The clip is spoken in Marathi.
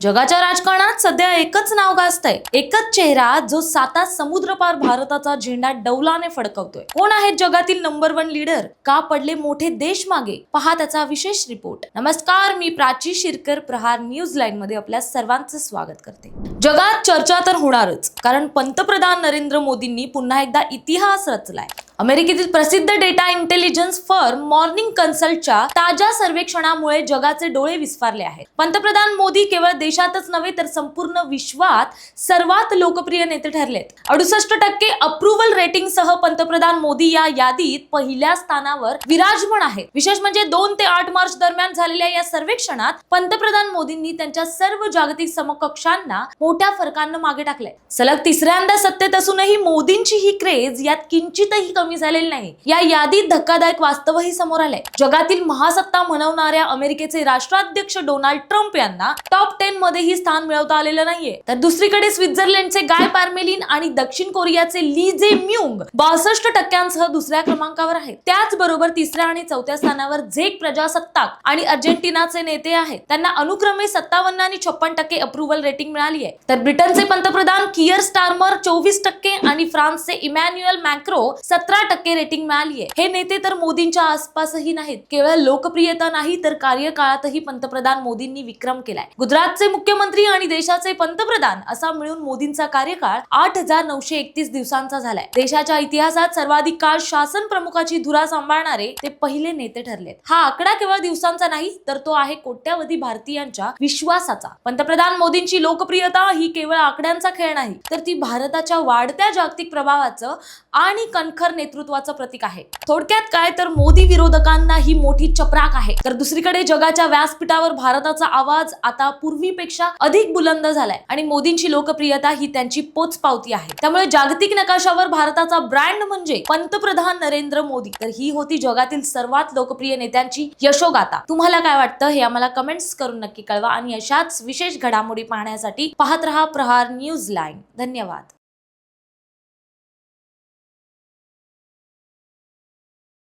जगाच्या राजकारणात सध्या एकच नाव गाजतंय, एकच चेहरा जो 7 समुद्रपार भारताचा झेंडा डौलाने फडकवतोय. कोण आहेत जगातील नंबर 1 लीडर? का पडले मोठे देश मागे? पहा त्याचा विशेष रिपोर्ट. नमस्कार, मी प्राची शिरकर. प्रहार न्यूज लाईन मध्ये आपल्या सर्वांचं स्वागत करते. जगात चर्चा तर होणारच, कारण पंतप्रधान नरेंद्र मोदींनी पुन्हा एकदा इतिहास रचलाय. अमेरिकेतील प्रसिद्ध डेटा इंटेलिजन्स फर्म मॉर्निंग कन्सल्टच्या ताज्या सर्वेक्षणामुळे जगाचे डोळे विस्फारले आहेत. पंतप्रधान मोदी केवळ देशातच नव्हे तर संपूर्ण विश्वात सर्वात लोकप्रिय नेते ठरलेत. 68% अप्रुव्हल रेटिंग सह पंतप्रधान मोदी या यादीत पहिल्या स्थानावर विराजमान आहेत. विशेष म्हणजे 2 ते 8 मार्च दरम्यान झालेल्या या सर्वेक्षणात पंतप्रधान मोदींनी त्यांच्या सर्व जागतिक समकक्षांना मोठ्या फरकानं मागे टाकले. सलग तिसऱ्यांदा सत्तेत असूनही मोदींची ही क्रेज यात किंचितही कमी झालेली नाही. या यादीत धक्कादायक वास्तवही समोर आलंय. जगातील महासत्ता म्हणवणाऱ्या अमेरिकेचे राष्ट्राध्यक्ष डोनाल्ड ट्रम्प यांना टॉप 10 मध्येही स्थान मिळवता आलेलं नाहीये. तर दुसरीकडे स्वित्झर्लंडचे गाय पार्मेलिन आणि दक्षिण कोरियाचे ली जे म्युंग 62% दुसऱ्या क्रमांकावर आहेत. त्याचबरोबर तिसऱ्या आणि चौथ्या स्थानावर झेक प्रजासत्ताक आणि अर्जेंटिनाचे नेते आहेत. त्यांना अनुक्रमे 57 आणि 56% अप्रुव्हल रेटिंग मिळाली आहे. तर ब्रिटनचे पंतप्रधान कियर स्टारमर 24% आणि फ्रान्सचे इमॅन्युएल मॅक्रो 17% रेटिंग मिळाली आहे. हे नेते तर मोदींच्या आसपासही नाहीत. केवळ लोकप्रियता नाही तर कार्यकाळातही पंतप्रधान मोदींनी विक्रम केलाय. गुजरातचे मुख्यमंत्री आणि देशाचे पंतप्रधान असा मिळून मोदींचा कार्यकाळ 8931 दिवसांचा झालाय. देशाच्या इतिहासात सर्वाधिक काळ शासन प्रमुखाची धुरा सांभाळणारे ते पहिले नेते ठरलेत. हा आकडा केवळ दिवसांचा नाही तर तो आहे कोट्यावधी भारतीयांच्या विश्वासाचा. पंतप्रधान मोदींची लोकप्रियता ही केवळ आकड्यांचा खेळ नाही तर ती भारताच्या वाढत्या जागतिक प्रभावाचं आणि कणखर नेतृत्वाचं प्रतीक आहे. थोडक्यात काय तर मोदी विरोधकांना ही मोठी चपराक आहे. तर दुसरीकडे जगाच्या व्यासपीठावर भारताचा आवाज आता पूर्वीपेक्षा अधिक बुलंद झालाय आणि मोदींची लोकप्रियता ही त्यांची पोचपावती आहे. त्यामुळे जागतिक नकाशावर भारताचा ब्रँड म्हणजे पंतप्रधान नरेंद्र मोदी. तर ही होती जगातील सर्वात लोकप्रिय नेत्यांची यशोगाथा. तुम्हाला काय वाटतं हे आम्हाला कमेंट्स करून नक्की कळवा आणि अशाच विशेष घडामोडी पाहण्यासाठी पाहत रहा प्रहार न्यूज लाईन. धन्यवाद.